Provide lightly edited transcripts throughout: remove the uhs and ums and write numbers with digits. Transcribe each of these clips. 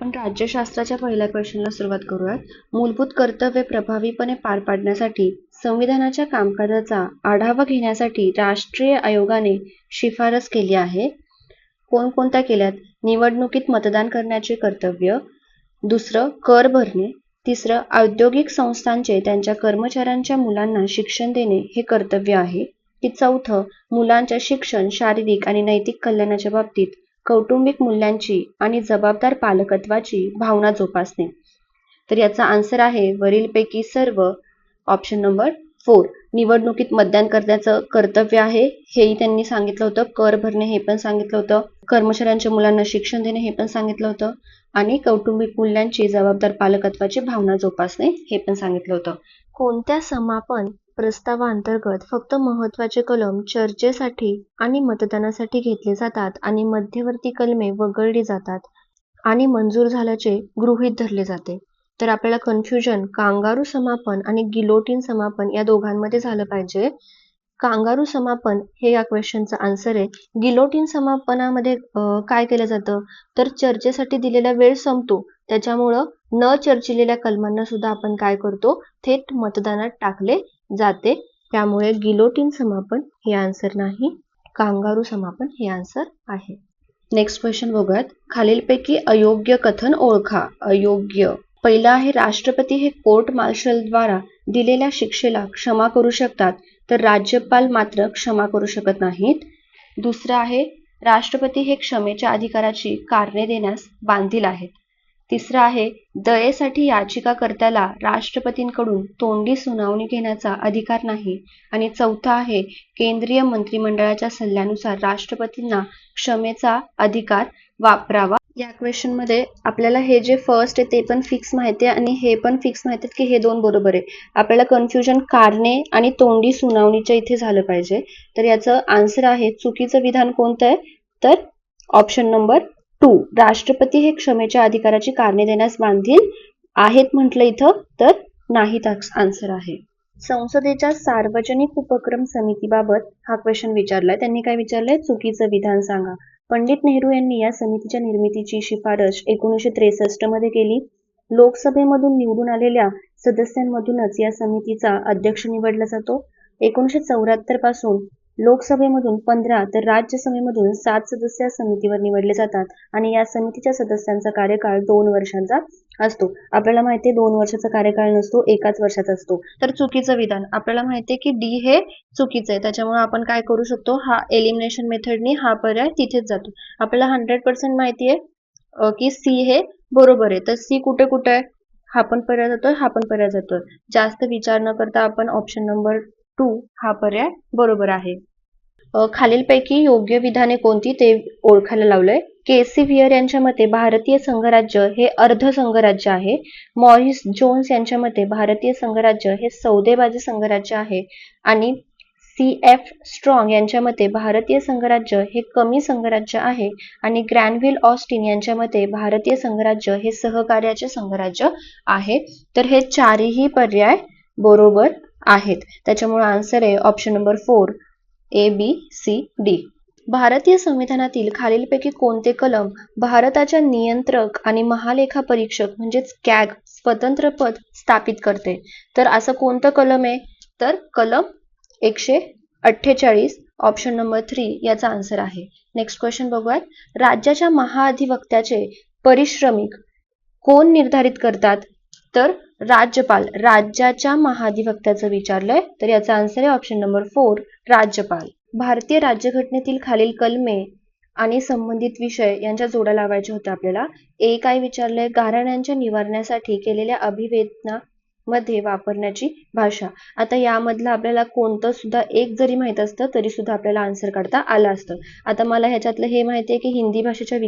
आपण राज्यशास्त्राच्या पहिल्या क्वेश्चनला सुरुवात करूयात. मूलभूत कर्तव्ये प्रभावीपणे पार पाडण्यासाठी संविधानाच्या कामकाजाचा आढावा घेण्यासाठी राष्ट्रीय आयोगाने शिफारस केली आहे. कोणकोणत्या केल्यात? निवडणुकीत मतदान करण्याचे कर्तव्य, दुसरं कर भरणे, तिसरं औद्योगिक संस्थांचे त्यांच्या कर्मचाऱ्यांच्या मुलांना शिक्षण देणे हे कर्तव्य आहे, की चौथं मुलांच्या शिक्षण, शारीरिक आणि नैतिक कल्याणाच्या बाबतीत कौटुंबिक मूल्यांची आणि जबाबदार पालकत्वाची भावना जोपासणे. तर याचा आन्सर आहे वरीलपैकी सर्व. Option number 4. निवडणुकीत मतदान करण्याचं कर्तव्य आहे, हेही त्यांनी सांगितलं होतं. कर भरणे हे पण सांगितलं होतं. कर्मचाऱ्यांच्या मुलांना शिक्षण देणे हे पण सांगितलं होतं. आणि कौटुंबिक मूल्यांची जबाबदार पालकत्वाची भावना जोपासणे हे पण सांगितलं होतं. कोणत्या समापन प्रस्तावांतर्गत फक्त महत्त्वाचे कलम चर्चेसाठी आणि मतदानासाठी घेतले जातात आणि मध्यवर्ती कलमे वगळली जातात आणि मंजूर झाल्याचे गृहीत धरले जाते? तर आपल्याला कन्फ्युजन कांगारू समापन आणि गिलोटिन समापन या दोघांमध्ये झालं पाहिजे. कांगारू समापन हे या क्वेश्चनचं आन्सर आहे. गिलोटिन समापनामध्ये काय केलं जातं, तर चर्चेसाठी दिलेला वेळ संपतो, त्याच्यामुळं न चर्चिलेल्या कलमांना सुद्धा आपण काय करतो, थेट मतदानात टाकले जाते. त्यामुळे गिलोटिन समापन हे आन्सर नाही, कांगारू समापन हे आन्सर आहे. नेक्स्ट क्वेश्चन बघूयात. खालीलपैकी अयोग्य कथन ओळखा. अयोग्य. पहिला आहे राष्ट्रपती हे कोर्ट मार्शल द्वारा दिलेल्या शिक्षेला क्षमा करू शकतात, तर राज्यपाल मात्र क्षमा करू शकत नाहीत. दुसरं आहे राष्ट्रपती हे क्षमेच्या अधिकाराची कारणे देण्यास बांधील आहेत. तिसरं आहे दयेसाठी याचिकाकर्त्याला राष्ट्रपतींकडून तोंडी सुनावणी घेण्याचा अधिकार नाही. आणि चौथा आहे केंद्रीय मंत्रिमंडळाच्या सल्ल्यानुसार राष्ट्रपतींना क्षमेचा अधिकार वापरावा. या क्वेश्चन मध्ये आपल्याला हे जे फर्स्ट आहे ते पण फिक्स माहिती आहे आणि हे पण फिक्स माहिती आहे की हे दोन बरोबर आहे. आपल्याला कन्फ्युजन कारणे आणि तोंडी सुनावणीच्या इथे झालं पाहिजे. तर याचं आन्सर आहे चुकीचं विधान कोणतं आहे, तर ऑप्शन नंबर 2. राष्ट्रपती हे क्षमेच्या अधिकाराची कारणे देण्यास बांधील आहेत म्हटलं इथं, तर नाहीत आन्सर आहे. संसदेच्या सार्वजनिक उपक्रम समितीबाबत हा क्वेश्चन विचारलाय. त्यांनी काय विचारलंय, चुकीचं विधान सांगा. पंडित नेहरू यांनी या समितीच्या निर्मितीची शिफारस 1963 मध्ये केली. लोकसभेमधून निवडून आलेल्या सदस्यांमधूनच या समितीचा अध्यक्ष निवडला जातो. 1974 पासून लोकसभेमधून 15 तर राज्यसभेमधून 7 सदस्य या समितीवर निवडले जातात आणि या समितीच्या सदस्यांचा कार्यकाळ 2 वर्षांचा असतो. आपल्याला माहिती आहे 2 वर्षाचा कार्यकाळ नसतो, एकाच वर्षाचा असतो. तर चुकीचं विधान आपल्याला माहिती आहे की डी हे चुकीचं आहे, त्याच्यामुळे आपण काय करू शकतो, हा एलिमिनेशन मेथडनी हा पर्याय तिथेच जातो. आपल्याला 100% माहिती आहे की सी हे बरोबर आहे, तर सी कुठे कुठे आहे, हा पण पर्याय जातोय, हा पण पर्याय जातोय. जास्त विचार न करता आपण ऑप्शन नंबर 2 हा पर्याय बरोबर आहे. खालीलपैकी योग्य विधाने कोणती ते ओळखायला लावलंय. केसी व्हियर यांच्या मते भारतीय संघराज्य हे अर्ध संघराज्य आहे. मॉरिस जोन्स यांच्या मते भारतीय संघराज्य हे सौदेबाजी संघराज्य आहे. आणि CF स्ट्रॉंग यांच्या मते भारतीय संघराज्य हे कमी संघराज्य आहे. आणि ग्रॅनव्हिल ऑस्टिन यांच्या मते भारतीय संघराज्य हे सहकार्याचे संघराज्य आहे. तर हे चारही पर्याय बरोबर आहेत, त्याच्यामुळे आन्सर आहे ऑप्शन नंबर 4 ABCD. भारतीय संविधानातील खालीलपैकी कोणते कलम भारताच्या नियंत्रक आणि महालेखा परीक्षक म्हणजेच कॅग स्वतंत्र पद स्थापित करते? तर असं कोणतं कलम आहे, तर कलम 148 ऑप्शन नंबर 3 याचा आन्सर आहे. नेक्स्ट क्वेश्चन बघूयात. राज्याच्या महाअधिवक्त्याचे परिश्रमिक कोण निर्धारित करतात? तर राज्यपाल. राज्याच्या महाअधिवक्त्याचं विचारलंय, तर याचा आन्सर आहे ऑप्शन नंबर 4 राज्यपाल. भारतीय राज्यघटनेतील खालील कलमे आणि संबंधित विषय यांच्या जोड्या लावायच्या होत्या आपल्याला. ए काय विचारलंय, गाऱ्हाण्यांच्या निवारणासाठी केलेल्या अभिवेदनामध्ये वापरण्याची भाषा. आता यामधलं आपल्याला कोणतं सुद्धा एक जरी माहित असतं तरी सुद्धा आपल्याला आन्सर काढता आलं असतं. आता मला ह्याच्यातलं हे माहिती आहे की हिंदी भाषेच्या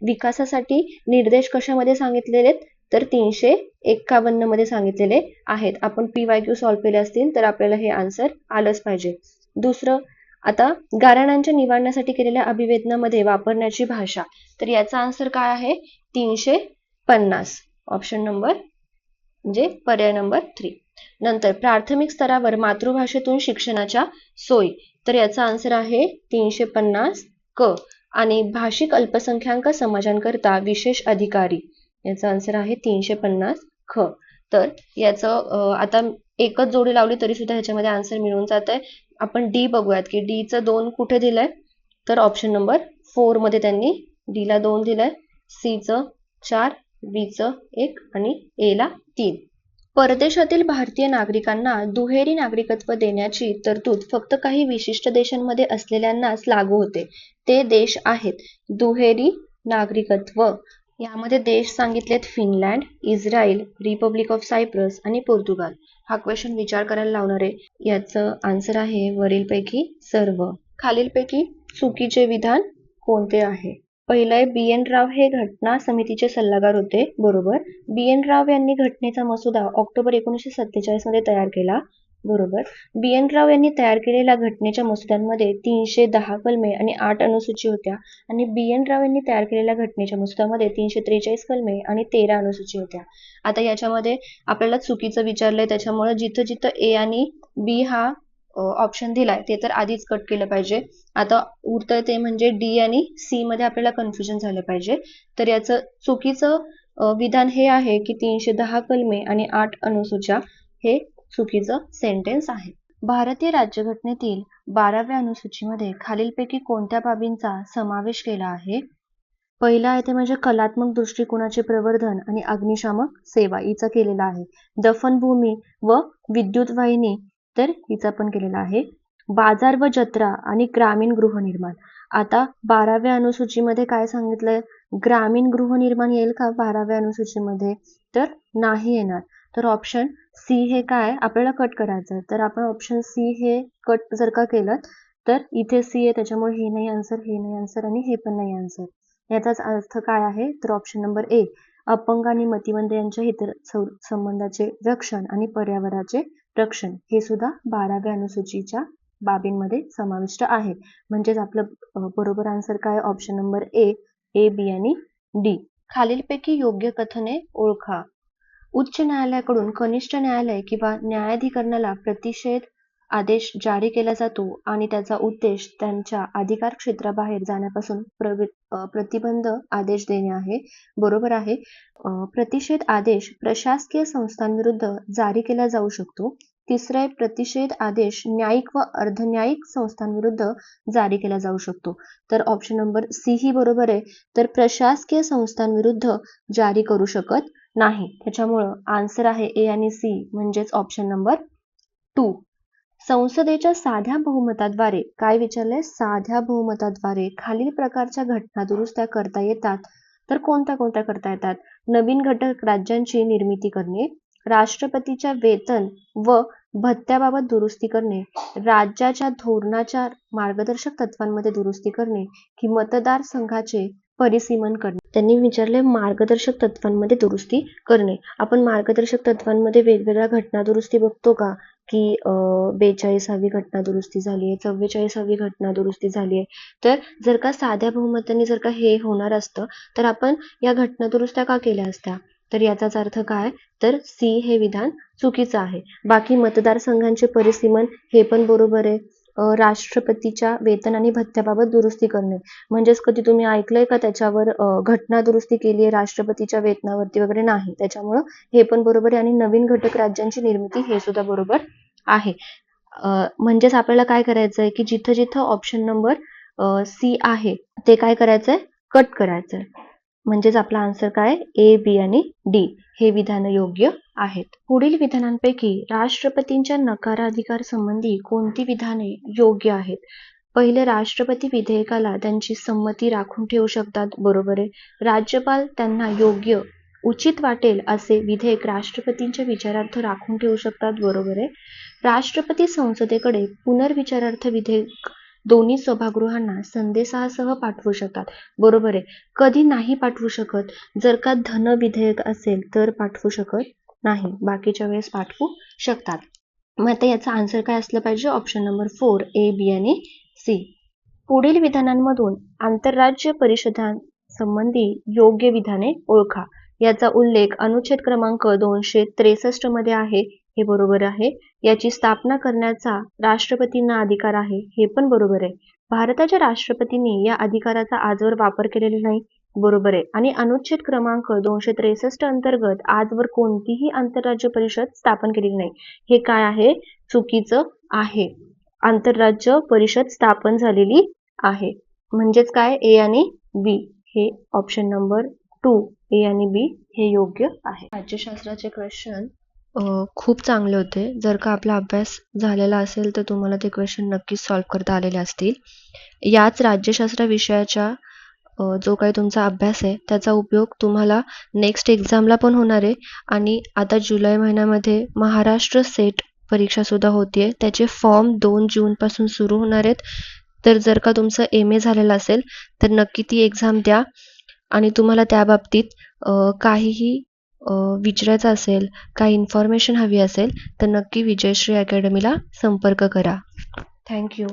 विकासासाठी निर्देश कशामध्ये सांगितलेले आहेत, तर 351 मध्ये सांगितलेले आहेत. आपण PYQ सॉल्व्ह केले असतील तर आपल्याला हे आन्सर आलंच पाहिजे. दुसरं, आता गाऱ्हाण्यांच्या निवारणासाठी केलेल्या अभिवेदनामध्ये वापरण्याची भाषा, तर याचा आन्सर काय आहे 350 ऑप्शन नंबर म्हणजे पर्याय नंबर 3. नंतर प्राथमिक स्तरावर मातृभाषेतून शिक्षणाच्या सोयी, तर याचा आन्सर आहे 350 क आणि भाषिक अल्पसंख्याक समाजांकरता विशेष अधिकारी, याचा आन्सर आहे 350 ख. तर याचं आता एकच जोडी लावली तरी सुद्धा ह्याच्यामध्ये आन्सर मिळून जात आहे. आपण डी बघूयात की डी चं 2 कुठे दिलंय, तर ऑप्शन नंबर 4 मध्ये त्यांनी डी ला 2 दिलंय, सी चं 4, बी चं 1 आणि ए ला 3. परदेशातील भारतीय नागरिकांना दुहेरी नागरिकत्व देण्याची तरतूद फक्त काही विशिष्ट देशांमध्ये असलेल्यांनाच लागू होते. ते देश आहेत. दुहेरी नागरिकत्व यामध्ये देश सांगितलेत Finland, Israel, Republic of Cyprus आणि पोर्तुगाल. हा क्वेश्चन विचार करायला लावणार आहे. याचं आन्सर आहे वरीलपैकी सर्व. खालीलपैकी चुकीचे विधान कोणते आहे? पहिलं आहे बी एन राव हे घटना समितीचे सल्लागार होते. बरोबर. बी एन राव यांनी घटनेचा मसुदा ऑक्टोबर 1947 मध्ये तयार केला. बरोबर. बी एन राव यांनी तयार केलेल्या घटनेच्या मसुद्यांमध्ये 310 कलमे आणि 8 अनुसूची होत्या आणि बी एन राव यांनी तयार केलेल्या घटनेच्या मसुद्यामध्ये 343 कलमे आणि 13 अनुसूची होत्या. आता याच्यामध्ये आपल्याला चुकीचं विचारलंय, त्याच्यामुळे जिथं जिथं ए आणि बी हा ऑप्शन दिलाय ते तर आधीच कट केलं पाहिजे. आता उरतंय ते म्हणजे डी आणि सी मध्ये आपल्याला कन्फ्युजन झालं पाहिजे. तर याचं चुकीचं विधान हे आहे की 310 कलमे आणि 8 अनुसूच्या हे चुकीचं सेंटेन्स आहे. भारतीय राज्यघटनेतील 12व्या अनुसूचीमध्ये खालीलपैकी कोणत्या बाबींचा समावेश केला आहे? पहिला आहे ते म्हणजे कलात्मक दृष्टिकोनाचे प्रवर्धन आणि अग्निशामक सेवा हिचा केलेला आहे. दफनभूमी व विद्युत वाहिनी तर हिचा पण केलेला आहे. बाजार व जत्रा आणि ग्रामीण गृहनिर्माण. आता 12व्या अनुसूचीमध्ये काय सांगितलंय? ग्रामीण गृहनिर्माण येईल का 12व्या अनुसूचीमध्ये? तर नाही येणार. तर ऑप्शन सी हे काय आपल्याला कट करायचं आहे. तर आपण ऑप्शन सी हे कट जर का केलं तर इथे सी आहे, त्याच्यामुळे हे नाही आन्सर, हे नाही आन्सर आणि हे पण नाही आन्सर. याचाच अर्थ काय आहे? तर ऑप्शन नंबर ए, अपंग आणि मतिमंद यांच्या हित संबंधाचे रक्षण आणि पर्यावरणाचे रक्षण हे सुद्धा 12व्या अनुसूचीच्या बाबींमध्ये समाविष्ट आहे. म्हणजेच आपलं बरोबर आन्सर काय? ऑप्शन नंबर ए, ए, बी आणि डी. खालीलपैकी योग्य कथने ओळखा. उच्च न्यायालयाकडून कनिष्ठ न्यायालय किंवा न्यायाधिकरणाला प्रतिषेध आदेश जारी केला जातो आणि त्याचा उद्देश त्यांच्या अधिकार क्षेत्राबाहेर जाण्यापासून प्रतिबंध आदेश देणे आहे. बरोबर आहे. प्रतिषेध आदेश प्रशासकीय संस्थांविरुद्ध जारी केला जाऊ शकतो. तिसरं आहे प्रतिषेध आदेश न्यायिक व अर्धन्यायिक संस्थांविरुद्ध जारी केला जाऊ शकतो. तर ऑप्शन नंबर सी ही बरोबर आहे. तर प्रशासकीय संस्थांविरुद्ध जारी करू शकत नाही. त्याच्यामुळं आन्सर आहे ए आणि सी म्हणजेच ऑप्शन नंबर 2. संसदेच्या साध्या बहुमताद्वारे काय विचारलंय? साध्या बहुमताद्वारे खालील प्रकारच्या घटना दुरुस्त्या करता येतात. तर कोणत्या कोणत्या करता येतात? नवीन घटक राज्यांची निर्मिती करणे, राष्ट्रपतीच्या वेतन व भत्त्याबाबत दुरुस्ती करणे, राज्याच्या धोरणाच्या मार्गदर्शक तत्वांमध्ये दुरुस्ती करणे की मतदारसंघाचे परिसीमन करणे. त्यांनी विचारले मार्गदर्शक तत्वांमध्ये दुरुस्ती करणे. आपण मार्गदर्शक तत्वांमध्ये वेगवेगळ्या घटना दुरुस्ती बघतो का? की 42वी घटना दुरुस्ती झाली आहे, 44वी घटना दुरुस्ती झाली आहे. तर जर का साध्या बहुमताने जर का हे होणार असतं तर आपण या घटना दुरुस्त्या का केल्या असत्या? तर याचाच अर्थ काय? तर सी हे विधान चुकीचं आहे. बाकी मतदारसंघांचे परिसीमन हे पण बरोबर आहे. राष्ट्रपतीच्या वेतन आणि भत्त्याबाबत दुरुस्ती करणे म्हणजेच कधी तुम्ही ऐकलंय का त्याच्यावर घटना दुरुस्ती केली आहे राष्ट्रपतीच्या वेतनावरती वगैरे? नाही. त्याच्यामुळं हे पण बरोबर आहे आणि नवीन घटक राज्यांची निर्मिती हे सुद्धा बरोबर आहे. म्हणजेच आपल्याला काय करायचंय की जिथं जिथं ऑप्शन नंबर सी आहे ते काय करायचंय? कट करायचंय. म्हणजेच आपला आन्सर काय? ए, बी आणि डी हे विधान योग्य आहेत. पुढील विधानांपैकी राष्ट्रपतींच्या नकाराधिकार संबंधी कोणती विधाने योग्य आहेत? पहिले, राष्ट्रपती विधेयकाला त्यांची संमती राखून ठेवू शकतात. बरोबर आहे. राज्यपाल त्यांना योग्य उचित वाटेल असे विधेयक राष्ट्रपतींच्या विचारार्थ राखून ठेवू शकतात. बरोबर आहे. राष्ट्रपती संसदेकडे पुनर्विचारार्थ विधेयक दोन्ही सभागृहांना संदेशासह पाठवू शकतात. बरोबर आहे. कधी नाही पाठवू शकत? जर का धन विधेयक असेल तर पाठवू शकत नाही, बाकीच्या वेळेस पाठवू शकतात. मग आता याचा आन्सर काय असलं पाहिजे? ऑप्शन नंबर 4, ए, बी आणि सी. पुढील विधानांमधून आंतरराज्य परिषदांसंबंधी योग्य विधाने ओळखा. याचा उल्लेख अनुच्छेद क्रमांक 263 मध्ये आहे. हे बरोबर आहे. याची स्थापना करण्याचा राष्ट्रपतींना अधिकार आहे. हे पण बरोबर आहे. भारताच्या राष्ट्रपतींनी या अधिकाराचा आजवर वापर केलेला नाही. बरोबर आहे. आणि अनुच्छेद क्रमांक 263 अंतर्गत आजवर कोणतीही आंतरराज्य परिषद स्थापन केलेली नाही. हे काय आहे? चुकीचं आहे. आंतरराज्य परिषद स्थापन झालेली आहे. म्हणजेच काय? ए आणि बी हे ऑप्शन नंबर 2 ए आणि बी हे योग्य आहे. राज्यशास्त्राचे क्वेश्चन खूप चांगले होते. जर का आपला अभ्यास झालेला असेल तर तुम्हाला ते क्वेश्चन नक्कीच सॉल्व्ह करता आलेले असतील. याच राज्यशास्त्र विषयाच्या जो काही तुमचा अभ्यास आहे त्याचा उपयोग तुम्हाला नेक्स्ट एक्झामला पण होणार आहे. आणि आता जुलै महिन्यामध्ये महाराष्ट्र सेट परीक्षासुद्धा होते आहे. त्याचे फॉर्म 2 जूनपासून सुरू होणार आहेत. तर जर का तुमचं MA झालेलं असेल तर नक्की ती एक्झाम द्या. आणि तुम्हाला त्याबाबतीत काहीही विचारायचं असेल, काही इन्फॉर्मेशन हवी असेल तर नक्की विजयश्री अकॅडमीला संपर्क करा. Thank you.